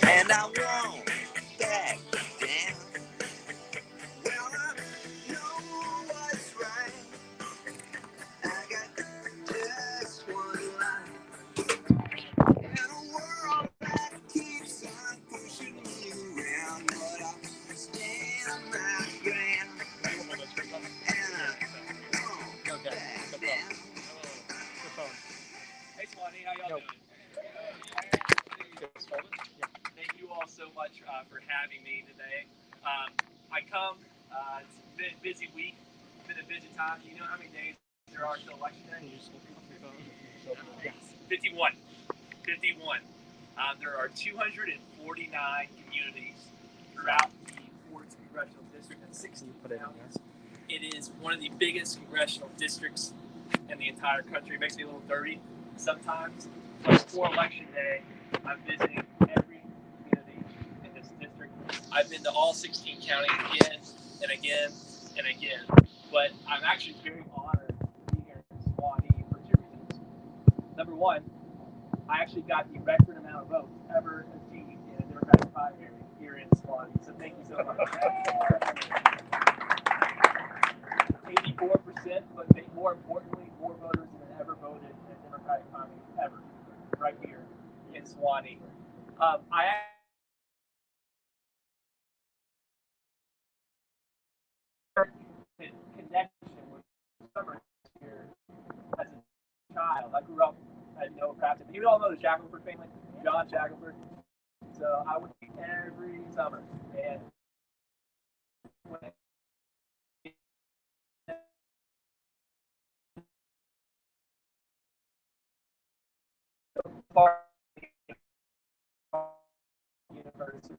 and I won't back down. Well, I know what's right. I got just one life in a world that keeps on pushing me around, but I stand my ground, and I won't back down. Hey, Sewanee, how y'all doing? Thank you all so much for having me today. I come, it's been a busy week, it's been a busy time. You know how many days there are till election day? 51. 51. There are 249 communities throughout the 4th Congressional District and 16 counties. It is one of the biggest congressional districts in the entire country. It makes me a little dirty sometimes. But for election day, I'm visiting every community in this district. I've been to all 16 counties again and again and again. But I'm actually very honored to be here in Sewanee for 2 reasons. Number one, I actually got the record amount of votes ever achieved in a Democratic primary here in Sewanee. So thank you so much. 84%, but more importantly, more voters than ever voted in a Democratic primary ever, right here in Sewanee. I had a connection with summer here as a child. I grew up at Crafton. You all know the Shackelford family, John Shackelford. So I would see every summer, and when part university,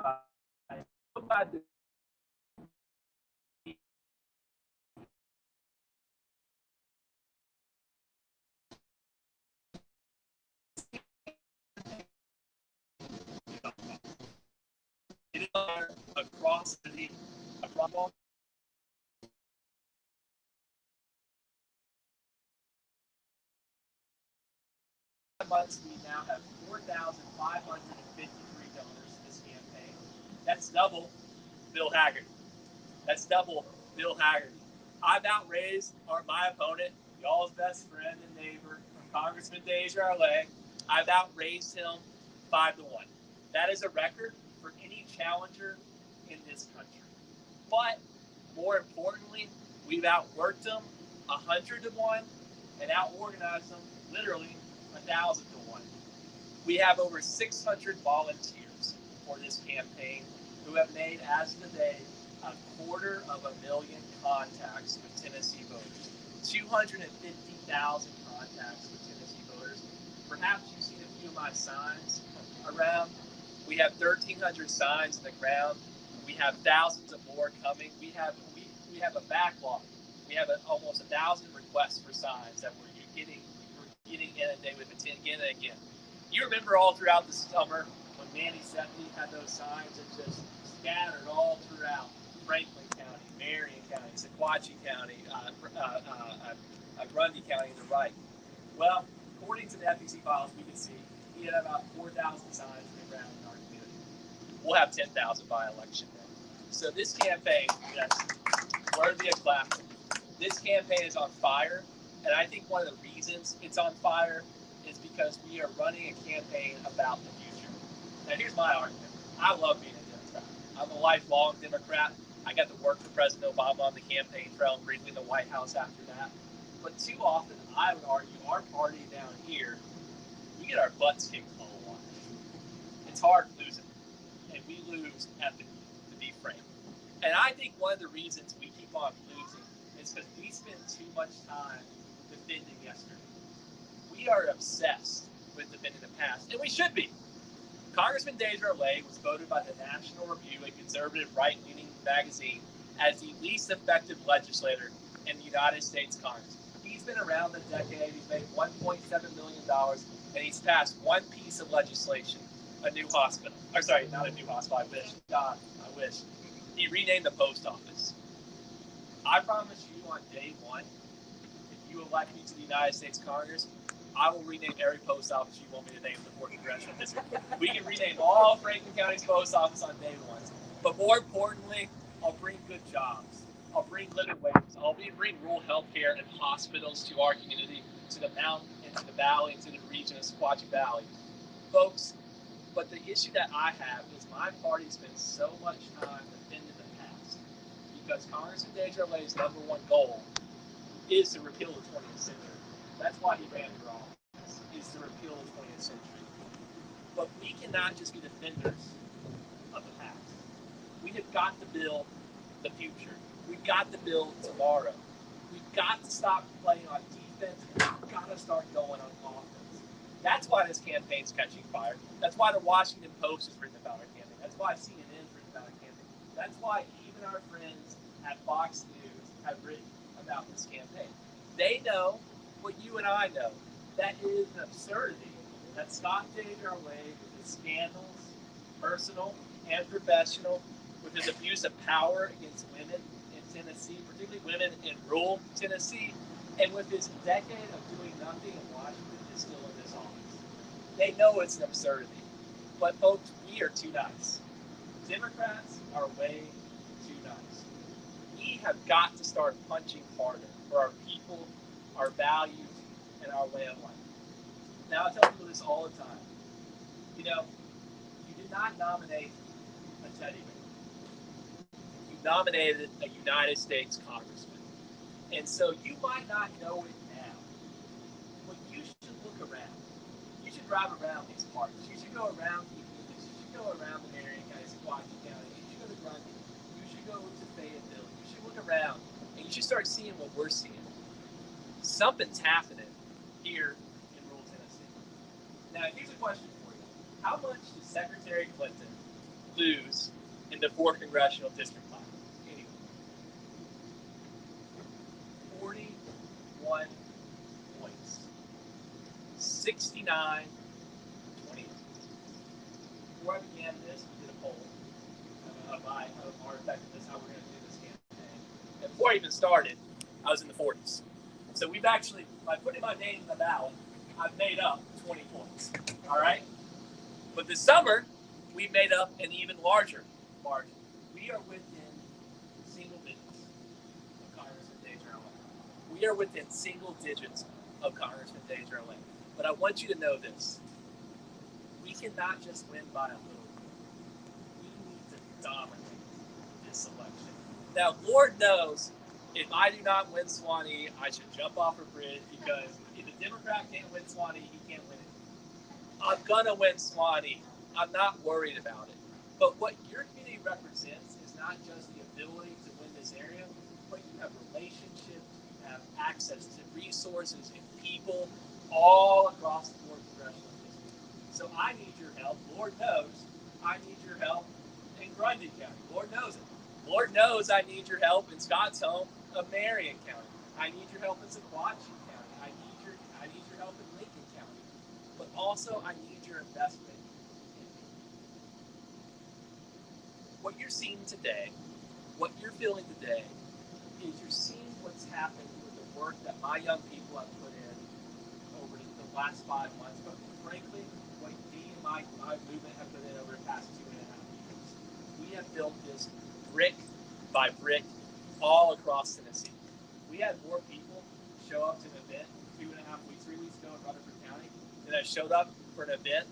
I'm so glad to be across the across all months. We now have 4,553 donors to this campaign. That's double Bill Haggard. That's double Bill Haggard. I've outraised my opponent, y'all's best friend and neighbor, Congressman Desjardins. I've outraised him 5-1. That is a record for any challenger in this country. But more importantly, we've outworked them 100-1 and outorganized them literally 1,000-1. We have over 600 volunteers for this campaign who have made, as of today, 250,000 contacts with Tennessee voters. 250,000 contacts with Tennessee voters. Perhaps you've seen a few of my signs around. We have 1,300 signs in the ground. We have thousands of more coming. We have a backlog. We have almost 1,000 requests for signs that we're getting inundated with again and again. You remember all throughout the summer when Manny Seppi had those signs that just scattered all throughout Franklin County, Marion County, Sequatchie County, Grundy County to the right. Well, according to the FEC files, we can see we had about 4,000 signs in the ground in our community. We'll have 10,000 by election day. So this campaign, yes, worthy of clapping. This campaign is on fire, and I think one of the reasons it's on fire is because we are running a campaign about the future. Now, here's my argument. I love being a Democrat. I'm a lifelong Democrat. I got to work for President Obama on the campaign trail and briefly in the White House after that. But too often, I would argue, our party down here, we get our butts kicked all the time. It's hard losing, and we lose ethically, to be frank. And I think one of the reasons we keep on losing is because we spend too much time defending yesterday. We are obsessed with defending the past, and we should be. Congressman Desjardins was voted by the National Review, a conservative right-leaning magazine, as the least effective legislator in the United States Congress. He's been around a decade. He's made $1.7 million, and he's passed one piece of legislation, a new hospital. Or sorry, not a new hospital, I wish. God, I wish. He renamed the post office. I promise you on day one, if you elect me to the United States Congress, I will rename every post office you want me to name in the 4th Congressional District. We can rename all Franklin County's post office on day one. But more importantly, I'll bring good jobs. I'll bring living wages. I'll bring rural health care and hospitals to our community, to the mountain, and to the valley, and to the region of Sewanee Valley. Folks, but the issue that I have is my party spends so much time defending the past because Congressman Desjardins' number one goal is to repeal the 20th century. That's why he ran for office, is to repeal the 20th century. But we cannot just be defenders of the past. We have got to build the future. We've got to build tomorrow. We've got to stop playing on defense and we've got to start going on offense. That's why this campaign's catching fire. That's why the Washington Post has written about our campaign. That's why CNN's written about our campaign. That's why even our friends at Fox News have written about this campaign. They know what you and I know. That is an absurdity that Scott Desjardins, with his scandals, personal and professional, with his abuse of power against women in Tennessee, particularly women in rural Tennessee, and with his decade of doing nothing in Washington, is still in this office. They know it's an absurdity. But folks, we are too nice. Democrats are way too nice. We have got to start punching harder for our people, our values, and our way of life. Now, I tell people this all the time. You know, you did not nominate a teddy bear. You nominated a United States congressman. And so you might not know it now, but you should look around. You should drive around these parks. You should go around Eagles. You should go around the Marion County, Sewanee County. You should go to Grundy. You should go to Fayetteville. You should look around, and you should start seeing what we're seeing. Something's happening here in rural Tennessee. Now, here's a question for you. How much did Secretary Clinton lose in the 4th Congressional District last? Anyway, 41 points. 69-20. Before I began this, we did a poll of our effectiveness, how we're going to do this campaign. And before I even started, I was in the 40s. So we've actually, by putting my name in the ballot, I've made up 20 points. All right? But this summer, we made up an even larger margin. We are within single digits of Congressman Desjardins. We are within single digits of Congressman Desjardins. But I want you to know this. We cannot just win by a little bit. We need to dominate this election. Now, Lord knows, if I do not win Sewanee, I should jump off a bridge because if a Democrat can't win Sewanee, he can't win it. I'm going to win Sewanee. I'm not worried about it. But what your community represents is not just the ability to win this area, but you have relationships, you have access to resources and people all across the 4th Congressional District. So I need your help. Lord knows I need your help in Grundy County. Lord knows it. Lord knows I need your help in Scott's home of Marion County. I need your help in Sequatchie County. I need your help in Lincoln County. But also I need your investment in me. What you're seeing today, what you're feeling today, is you're seeing what's happened with the work that my young people have put in over the last 5 months, but frankly, what me and my movement have put in over the past 2.5 years. We have built this brick by brick all across Tennessee. We had more people show up to an event 3 weeks ago in Rutherford County than have showed up for an event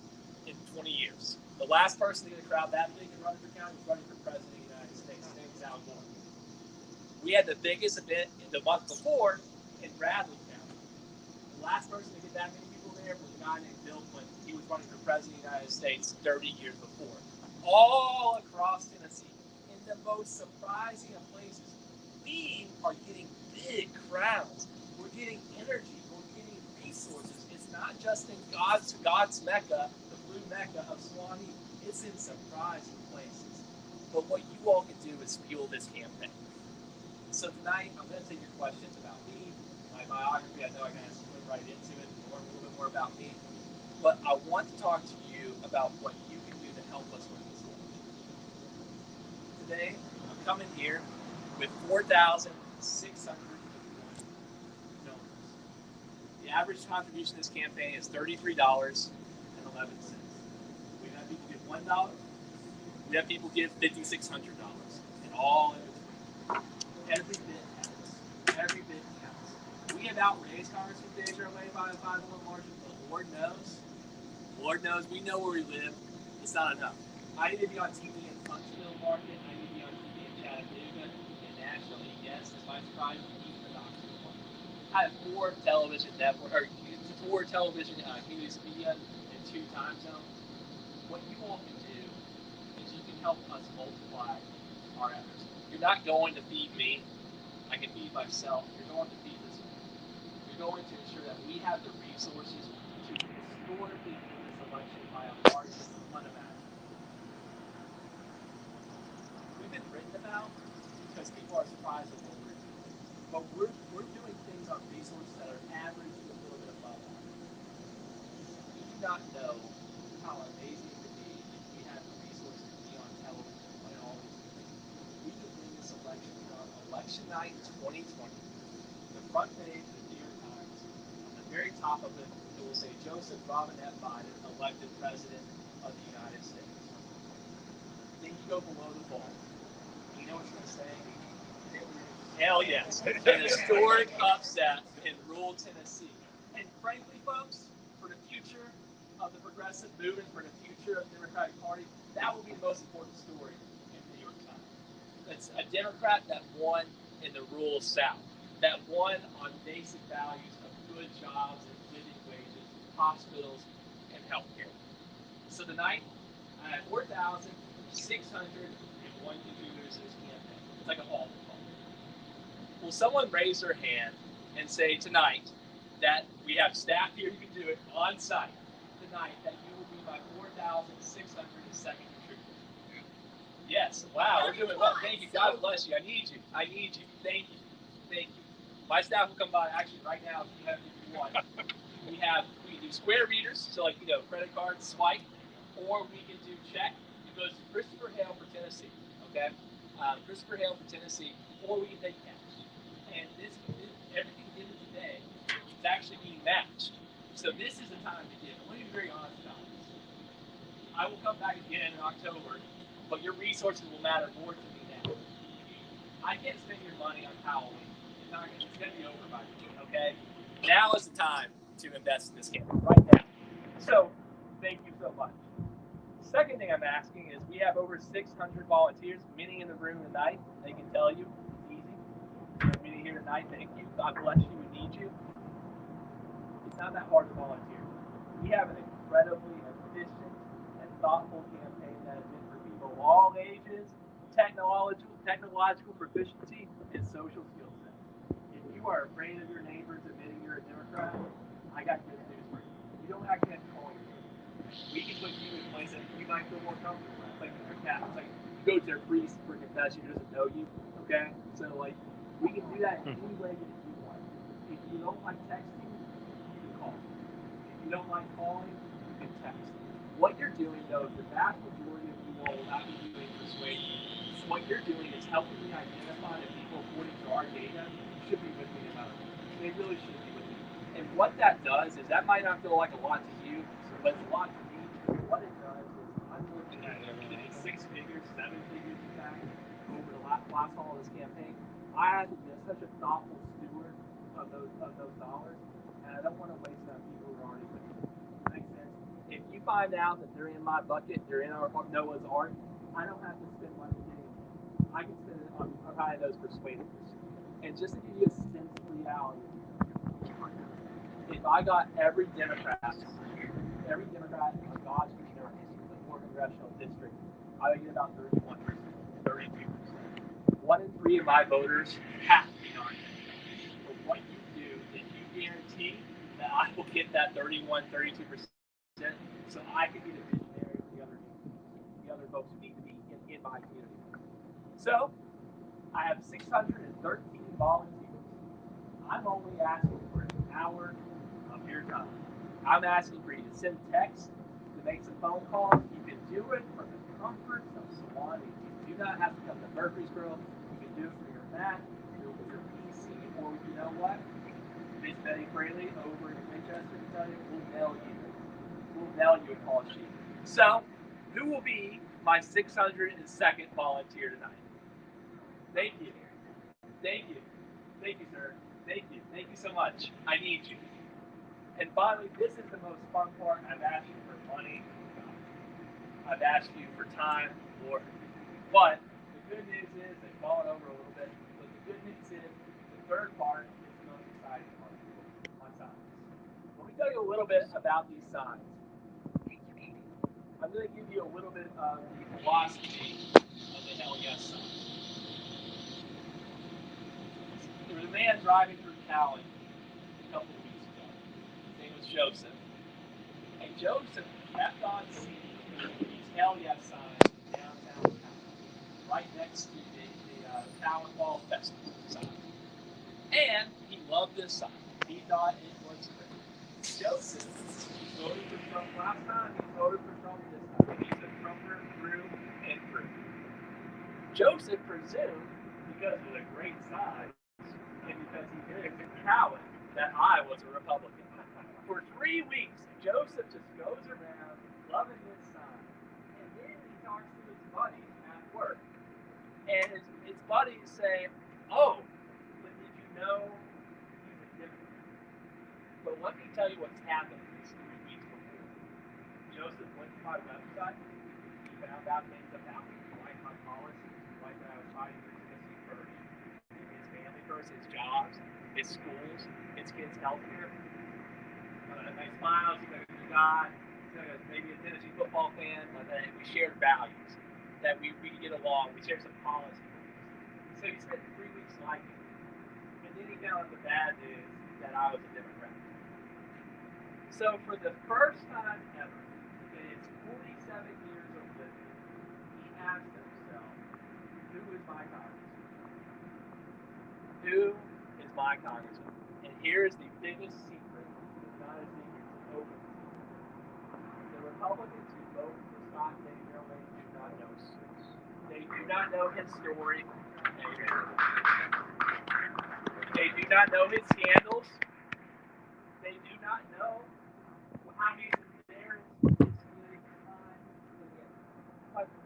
in 20 years. The last person to get a crowd that big in Rutherford County was running for president of the United States. His name is Al Gore. We had the biggest event in the month before in Bradley County. The last person to get that many people there was a guy named Bill Clinton. He was running for president of the United States 30 years before. All across Tennessee, in the most surprising of places, we are getting big crowds. We're getting energy. We're getting resources. It's not just in God's Mecca, the blue Mecca of Sewanee. It's in surprising places. But what you all can do is fuel this campaign. So tonight, I'm going to take your questions about me, my biography. I know I'm going to swim right into it and learn a little bit more about me. But I want to talk to you about what you can do to help us win this election. Today, I'm coming here with 4,601 donors. The average contribution to this campaign is $33.11. We've had people give $1. We have people give $5,600, and all in between. Every bit counts. Every bit counts. We have outraised Congressman Deja away by a 5-1 margin, but Lord knows, we know where we live. It's not enough. I need to be on TV in Huntsville Market. I need to be on TV in Chattanooga and nationally. Yes, despite surprise, even the Knoxville Market. I have 4 television network, or 4 television community media in 2 time zones. What you all can do is you can help us multiply our efforts. You're not going to feed me. I can feed myself. You're going to feed this. You're going to ensure that we have the resources to historically win this election by a margin unimaginable. We've been written about because people are surprised at what we're doing. But we're doing things on resources that are average to a little bit above average. We do not know how amazing it would be if we had the resources to be on television and all these things. We could win this election on election night 2020. The front page of the New York Times, on the very top of it, it will say Joseph Robinette Biden elected president of the United States. Then you go below the fold. You know what it's going to say? Hell yes. An historic upset in rural Tennessee. And frankly, folks, for the future of the progressive movement, for the future of the Democratic Party, that will be the most important story in the New York Times. It's a Democrat that won in the rural South, that won on basic values of good jobs and living wages, hospitals, and healthcare. So tonight, I have 4,601 contributors to this campaign. It's like an altar call. Will someone raise their hand and say tonight that we have staff here, you can do it on site tonight, that you will be my 4,602nd contributor? Yes. Wow, we're doing well. Thank you. God bless you. I need you. Thank you. My staff will come by actually right now if you want. We can do square readers, so like, credit card swipe, or we can do check. It goes to Christopher Hale for Tennessee, okay? Christopher Hale for Tennessee, or we can take cash. And everything given today is actually being matched. So this is the time to give. Let me be very honest about this. I will come back again in October, but your resources will matter more to me now. I can't spend your money on Halloween. It's going to be over by then, okay? Now is the time to invest in this campaign, right now. So, thank you so much. Second thing I'm asking is we have over 600 volunteers, many in the room tonight. They can tell you it's easy. Many here tonight, thank you. God bless you. We need you. It's not that hard to volunteer. We have an incredibly efficient and thoughtful campaign that is meant for people of all ages, technological proficiency, and social skill set. If you are afraid of your neighbors admitting you're a Democrat, I got good news for you. You don't actually have to call your neighbors. We can put you in a place that you might feel more comfortable with. It's like your cat. It's like you go to their priest for confession who doesn't know you. Okay? So we can do that in any way that you want. If you don't like texting, you can call. If you don't like calling, you can text. What you're doing, though, is the vast majority of you all will not be doing persuasion. What you're doing is helping me identify the people, according to our data, should be with me in my life. They really should be with me. And what that does is, that might not feel like a lot to you, but it's a lot to me. What it does is, I'm looking at 6 figures, 7 figures, in fact, over the last haul of this campaign. I have been such a thoughtful steward of those dollars, and I don't want to waste on people who are already with me. Makes sense? If you find out that they're in my bucket, they're in our Noah's Ark, I don't have to spend money getting them. I can spend it on buying those persuaders. And just to give you a sense of reality, if I got every Democrat on God's green earth, the 4th congressional district, I would get about 31%, 32%. 1 in 3 of my voters have to be on it. But what you do is you guarantee that I will get that 31, 32%, so I can be the visionary for the other folks who need to be in my community. So, I have 613 volunteers. I'm only asking for an hour of your time. I'm asking for you to send text, to make some phone calls. You can do it from the comfort of Sewanee. You do not have to come to Murfreesboro. You can do it from your Mac, your PC, or you know what? It's better Eddie Fraley over in Winchester, Kentucky, will nail you. Will nail you at Paul Sheep. So, who will be my 602nd volunteer tonight? Thank you. Thank you. Thank you, sir. Thank you. Thank you so much. I need you. And finally, this is the most fun part. I've asked you for money. I've asked you for time, Lord. But the good news is, they've fallen over a little bit, but the good news is, the third part is the most exciting part, my signs. Let me tell you a little bit about these signs. I'm going to give you a little bit of the philosophy of the Hell Yes sign. There was a man driving through Cali a couple of weeks ago. His name was Joseph. And Joseph kept on seeing these Hell Yes signs downtown Cali, right next to the Talent Ball Festival sign. And he loved this sign. He thought it was great. Joseph voted for Trump last time. He voted for Trump this time. He's a Trumper through and through. Joseph presumed, because of the great sign, and because he lived in Cali, that I was a Republican. For 3 weeks, Joseph just goes around loving this sign. And then he talks to his buddies at work. And his buddies say, oh, but did you know he's a Democrat? But let me tell you what's happened these 3 weeks before. Joseph went to my website. He found out things about me. He liked my policies. He liked that I was fighting for Tennessee first. His family first, his jobs, his schools, his kids' health care. And he smiles, he's like a good guy. He's like maybe a Tennessee football fan. And we shared values, that we could get along. We shared some policies. So he spent 3 weeks liking me. And then he found out the bad news that I was a Democrat. So for the first time ever in his 47 years of living, he asked himself, who is my congressman? Who is my congressman? And here is the biggest secret. It's not a secret, it's an open secret. The Republicans who vote for Scott Davis do not know Seuss. They do not know his story. They do not know his scandals. They do not know how he's embarrassed his political time.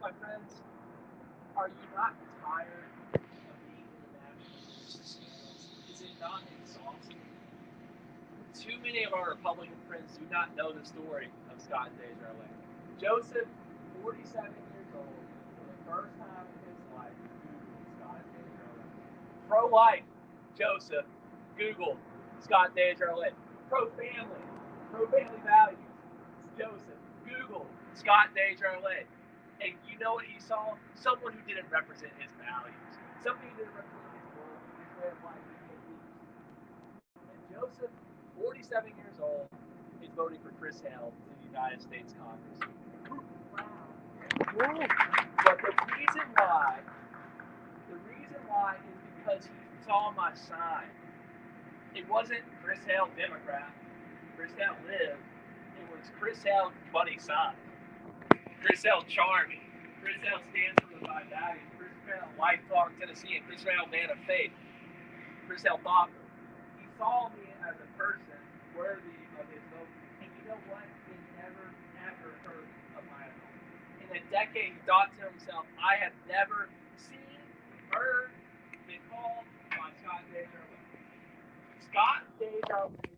My friends, are you not tired of being in the national news for scandals? Is it not exhausting? Too many of our Republican friends do not know the story of Scott Desjardins. Joseph, 47 years old, for the first time in his life, Googled Scott Desjardins. Pro-life, Joseph, Google Scott Desjardins. Pro-family values, Joseph, Google Scott Desjardins. And you know what he saw? Someone who didn't represent his values. Somebody who didn't represent his world, his way of life, his beliefs. And Joseph, 47 years old, is voting for Chris Hale to the United States Congress. Wow. But the reason why is because he saw my sign. It wasn't Chris Hale Democrat, Chris Hale lived. It was Chris Hale funny sign. Chris Hale charming. Chris Hale stands for the five values. Chris Hale lifelong Tennessean. Chris Hale man of faith. Chris Hale thoughtful. He saw me as a person worthy of his vote. And you know what? He never, ever heard of my opponent. In a decade, he thought to himself, I have never seen, heard, been called by Scott Desjardins. Scott Desjardins